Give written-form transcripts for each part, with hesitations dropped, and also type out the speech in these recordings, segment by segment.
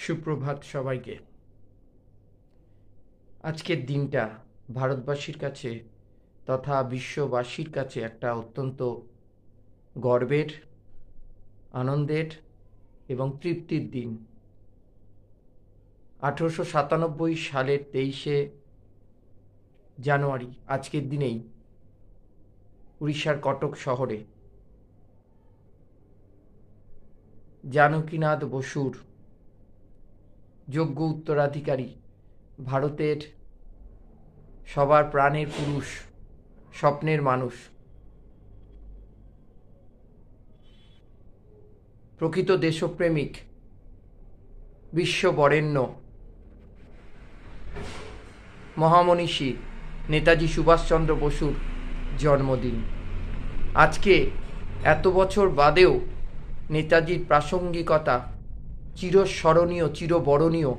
সুপ্রভাত সবাইকে। আজকের দিনটা ভারতবাসীর কাছে তথা বিশ্ববাসীর কাছে একটা অত্যন্ত গর্বের, আনন্দের এবং তৃপ্তির দিন। 1897 সালের 23শে জানুয়ারি আজকের দিনেই উড়িষ্যার কটক শহরে জানকীনাথ বসুর যোগ্য উত্তরাধিকারী, ভারতের সবার প্রাণের পুরুষ, স্বপ্নের মানুষ, প্রকৃত দেশপ্রেমিক, বিশ্ববরেণ্য মহামনীষী নেতাজি সুভাষচন্দ্র বসুর জন্মদিন। আজকে এত বছর বাদেও নেতাজির প্রাসঙ্গিকতা চিরস্মরণীয়, চিরবরণীয়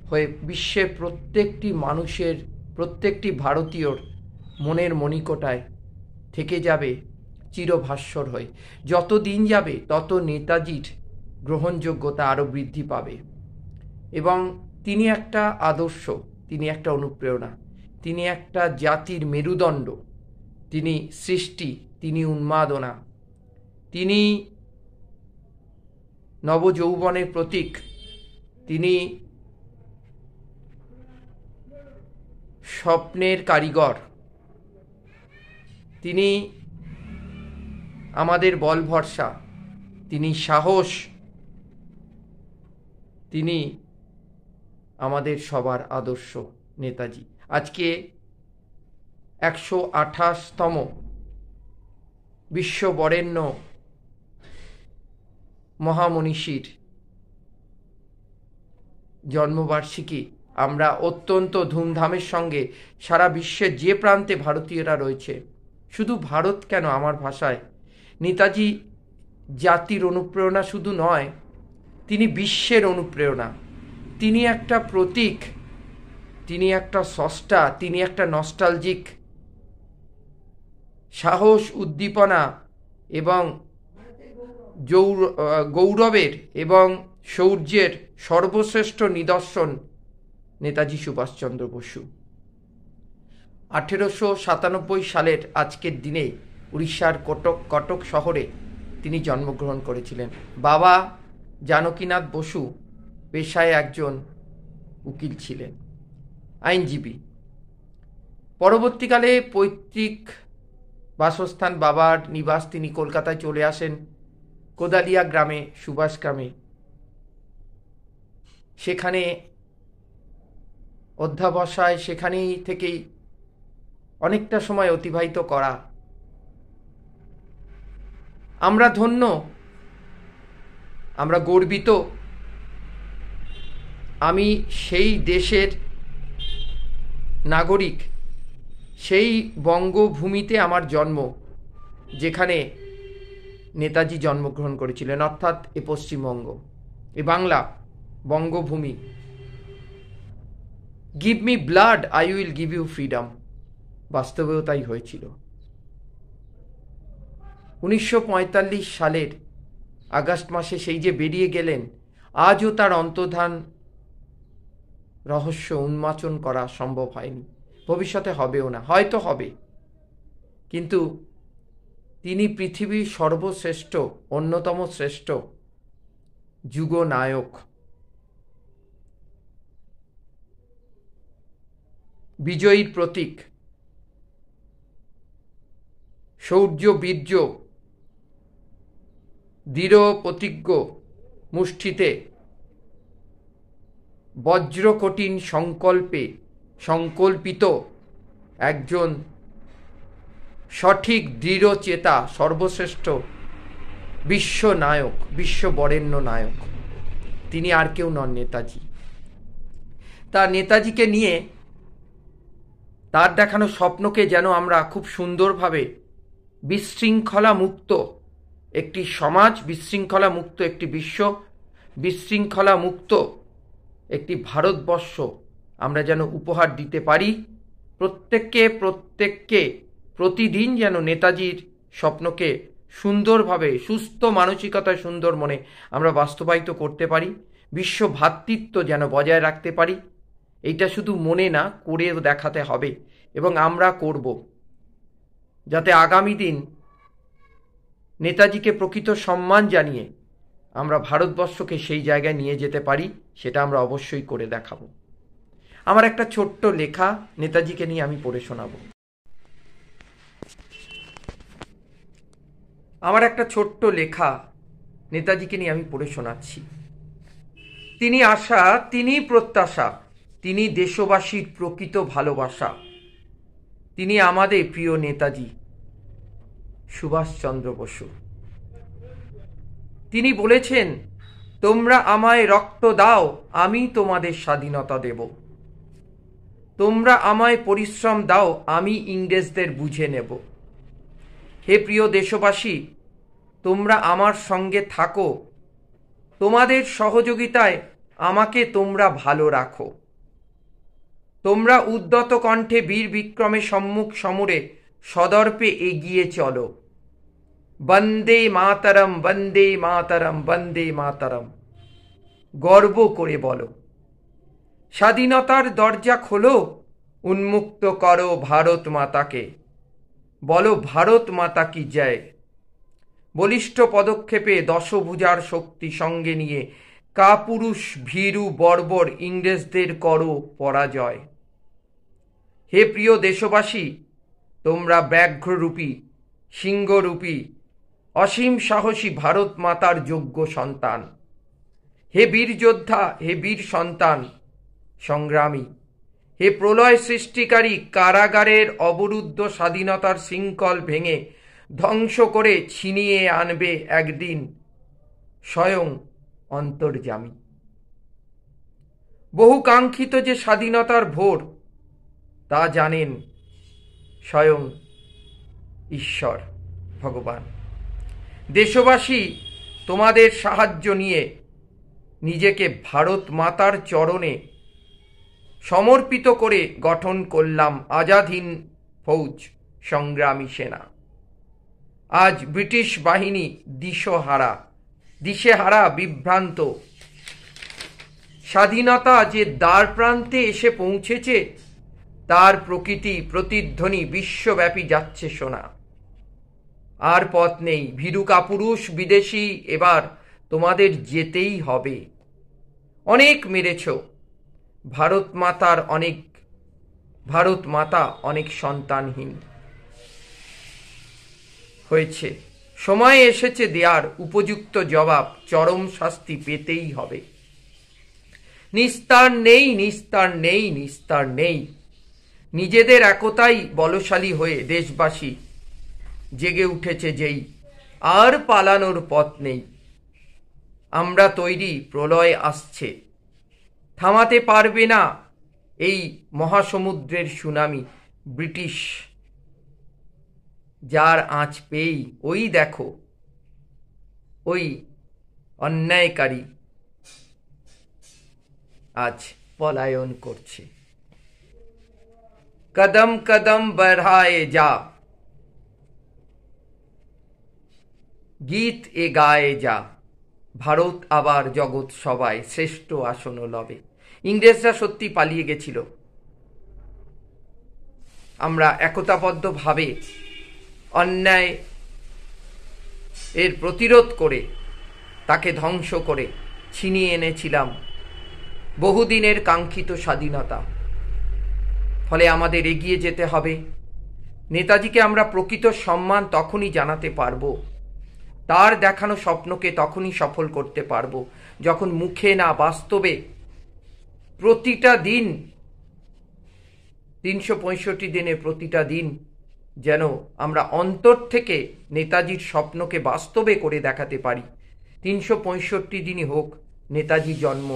হয়ে বিশ্বের প্রত্যেকটি মানুষের, প্রত্যেকটি ভারতীয়র মনের মণিকোটায় থেকে যাবে চিরভাস্বর হয়ে। যত দিন যাবে তত নেতাজির গ্রহণযোগ্যতা আরও বৃদ্ধি পাবে এবং তিনি একটা আদর্শ, তিনি একটা অনুপ্রেরণা, তিনি একটা জাতির মেরুদণ্ড, তিনি সৃষ্টি, তিনি উন্মাদনা, তিনি নবযৌবনের প্রতীক, তিনি স্বপ্নের কারিগর, তিনি আমাদের বল ভরসা, তিনি সাহস, তিনি আমাদের সবার আদর্শ নেতাজি। আজকে 128তম বিশ্ববরেণ্য মহামনীষীর জন্মবার্ষিকী আমরা অত্যন্ত ধুমধামের সঙ্গে সারা বিশ্বের যে প্রান্তে ভারতীয়রা রয়েছে, শুধু ভারত কেন, আমার ভাষায় নেতাজি জাতির অনুপ্রেরণা শুধু নয়, তিনি বিশ্বের অনুপ্রেরণা, তিনি একটা প্রতীক, তিনি একটা স্রষ্টা, তিনি একটা নস্টালজিক সাহস, উদ্দীপনা এবং গৌরবের এবং শৌর্যের সর্বশ্রেষ্ঠ নিদর্শন নেতাজি সুভাষচন্দ্র বসু। 1897 সালের আজকের দিনে উড়িষ্যার কটক শহরে তিনি জন্মগ্রহণ করেছিলেন। বাবা জানকীনাথ বসু পেশায় একজন উকিল ছিলেন, আইনজীবী। পরবর্তীকালে পৈতৃক বাসস্থান, বাবার নিবাস, তিনি কলকাতায় চলে আসেন কোদালিয়া গ্রামে, সুভাষ গ্রামে। সেখানে অধ্যাবসায়, সেখানেই থেকেই অনেকটা সময় অতিবাহিত করা। আমরা ধন্য, আমরা গর্বিত, আমি সেই দেশের নাগরিক, সেই বঙ্গভূমিতে আমার জন্ম যেখানে নেতাজি জন্মগ্রহণ করেছিলেন, অর্থাৎ এ পশ্চিমবঙ্গ, এ Bangla, Bangabhumi. Give me blood, I will give you freedom. বাস্তবেও তাই হয়েছিল। 1945 সালের আগস্ট মাসে সেই যে বেরিয়ে গেলেন, আজও তার অন্তর্ধান রহস্য উন্মোচন করা সম্ভব হয়নি, ভবিষ্যতে হবেও না, হয়তো হবে, কিন্তু তিনি পৃথিবীর সর্বশ্রেষ্ঠ, অন্যতম শ্রেষ্ঠ যুগনায়ক, বিজয়ীর প্রতীক, শৌর্য, বীর্য, দৃঢ় প্রতিজ্ঞ মুষ্টিতে বজ্রকঠিন সংকল্পে সংকল্পিত একজন সঠিক দৃঢ় চেতা, সর্বশ্রেষ্ঠ বিশ্বনায়ক, বিশ্ববরেণ্য নায়ক, তিনি আর কেউ নন, নেতাজি। তার নেতাজিকে নিয়ে, তার দেখানো স্বপ্নকে যেন আমরা খুব সুন্দরভাবে বিশৃঙ্খলা মুক্ত একটি সমাজ, বিশৃঙ্খলা মুক্ত একটি বিশ্ব, বিশৃঙ্খলা মুক্ত একটি ভারতবর্ষ আমরা যেন উপহার দিতে পারি। প্রত্যেককে প্রতিদিন যেন নেতাজির স্বপ্নকে সুন্দরভাবে, সুস্থ মানসিকতায়, সুন্দর মনে আমরা বাস্তবায়িত করতে পারি। বিশ্ব ভ্রাতৃত্ব যেন বজায় রাখতে পারি। এইটা শুধু মনে না, করেও দেখাতে হবে, এবং আমরা করব, যাতে আগামী দিন নেতাজিকে প্রকৃত সম্মান জানিয়ে আমরা ভারতবর্ষকে সেই জায়গায় নিয়ে যেতে পারি। সেটা আমরা অবশ্যই করে দেখাবো। আমার একটা ছোট্ট লেখা নেতাজিকে নিয়ে আমি পড়ে শোনাবো। আমার একটা ছোট্ট লেখা নেতাজিকে নিয়ে আমি পড়ে শোনাচ্ছি। তিনি আশা, তিনি প্রত্যাশা, তিনি দেশবাসীর প্রকৃত ভালোবাসা, তিনি আমাদের প্রিয় নেতাজি সুভাষচন্দ্র বসু। তিনি বলেছেন, তোমরা আমায় রক্ত দাও, আমি তোমাদের স্বাধীনতা দেব। তোমরা আমায় পরিশ্রম দাও, আমি ইংরেজদের বুঝে নেব। হে প্রিয় দেশবাসী, তোমরা আমার সঙ্গে থাকো, তোমাদের সহযোগিতায় আমাকে তোমরা ভালো রাখো। তোমরা উদ্যত কণ্ঠে বীর বিক্রমে সম্মুখ সমরে সদর্পে এগিয়ে চলো। বন্দে মাতরম, বন্দে মাতরম, বন্দে মাতরম গর্ব করে বলো। স্বাধীনতার দরজা খোলো, উন্মুক্ত করো ভারত মাতাকে। বলো ভারত মাতা কি জয়। বলিষ্ঠ পদক্ষেপে দশভুজার শক্তি সঙ্গে নিয়ে কাপুরুষ ভীরু বর্বর ইংরেজদের করো পরাজয়। হে প্রিয় দেশবাসী, তোমরা ব্যাঘ্ররূপী, সিংহরূপী, অসীম সাহসী ভারত মাতার যোগ্য সন্তান। হে বীর যোদ্ধা, হে বীর সন্তান সংগ্রামী, হে প্রলয় সৃষ্টিকারী, কারাগারের অবরুদ্ধ স্বাধীনতার শৃঙ্খল ভেঙে ধ্বংস করে ছিনিয়ে আনবে একদিন স্বয়ং অন্তর্যামী। বহু কাঙ্ক্ষিত যে স্বাধীনতার ভোর, তা জানেন স্বয়ং ঈশ্বর ভগবান। দেশবাসী, তোমাদের সাহায্য নিয়ে নিজেকে ভারত মাতার চরণে সমর্পিত করে গঠন করলাম আজাদ হিন্দ ফৌজ সংগ্রামী সেনা। আজ ব্রিটিশ বাহিনী দিশেহারা, বিভ্রান্ত। স্বাধীনতা যে দ্বার প্রান্তে এসে পৌঁছেছে, তার প্রতিধ্বনি বিশ্বব্যাপী যাচ্ছে শোনা। আর পথ নেই, ভীরু কাপুরুষ বিদেশি, এবার তোমাদের যেতেই হবে। অনেক মেরেছ, ভারত মাতা অনেক সন্তানহীন হয়েছে। সময় এসেছে দেয়ার উপযুক্ত জবাব, চরম শাস্তি পেতেই হবে। নিস্তার নেই, নিস্তার নেই, নিস্তার নেই। নিজেদের একতাই বলশালী হয়ে দেশবাসী জেগে উঠেছে যেই, আর পালানোর পথ নেই। আমরা তৈরি, প্রলয় আসছে, থামাতে পারবে না এই মহাসমুদ্রের সুনামি। ব্রিটিশ যার আঁচ পেয়েই, ওই দেখো, ওই অন্যায়কারী আজ পলায়ন করছে। কদম কদম बढ़ाए যা, গীত এ গায়ে যা, ভারত আবার জগৎ সবাই শ্রেষ্ঠ আসন লবে। ইংরেজরা সত্যি পালিয়ে গেছিল। আমরা একতাবদ্ধভাবে অন্যায় এর প্রতিরোধ করে, তাকে ধ্বংস করে ছিনিয়ে এনেছিলাম বহুদিনের কাঙ্ক্ষিত স্বাধীনতা। ফলে আমাদের এগিয়ে যেতে হবে। নেতাজিকে আমরা প্রকৃত সম্মান তখনই জানাতে পারব, তার দেখানো স্বপ্নকে তখনই সফল করতে পারব, যখন মুখে না, বাস্তবে প্রতিটা দিন, 365 দিনে প্রতিটা দিন যেন আমরা অন্তর থেকে নেতাজির স্বপ্নকে বাস্তবে করে দেখাতে পারি। 365 দিনই হোক নেতাজি জন্ম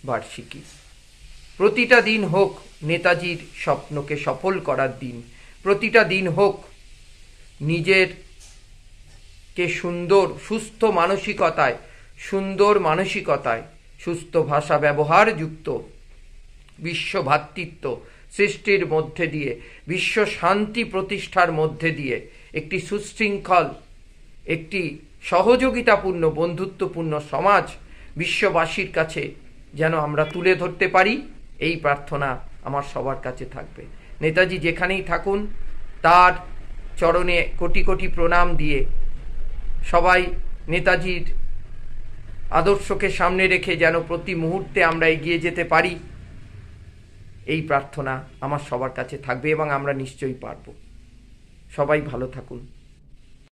বার্ষিকী, প্রতিটা দিন হোক নেতাজির স্বপ্নকে সফল করার দিন, প্রতিটা দিন হোক নিজেরকে সুস্থ মানসিকতায় সুস্থ ভাষা ব্যবহার যুক্ত বিশ্ব ভ্রাতৃত্ব সৃষ্টির মধ্যে দিয়ে, বিশ্ব শান্তি প্রতিষ্ঠার মধ্যে দিয়ে একটি সুশৃঙ্খল, একটি সহযোগিতাপূর্ণ, বন্ধুত্বপূর্ণ সমাজ বিশ্ববাসীর কাছে যেন আমরা তুলে ধরতে পারি, এই প্রার্থনা আমার সবার কাছে থাকবে। নেতাজি যেখানেই থাকুন তার চরণে কোটি কোটি প্রণাম দিয়ে সবাই নেতাজির আদর্শকে সামনে রেখে যেন প্রতি মুহূর্তে আমরা এগিয়ে যেতে পারি, এই প্রার্থনা আমার সবার কাছে থাকবে এবং আমরা নিশ্চয়ই পারব। সবাই ভালো থাকুন।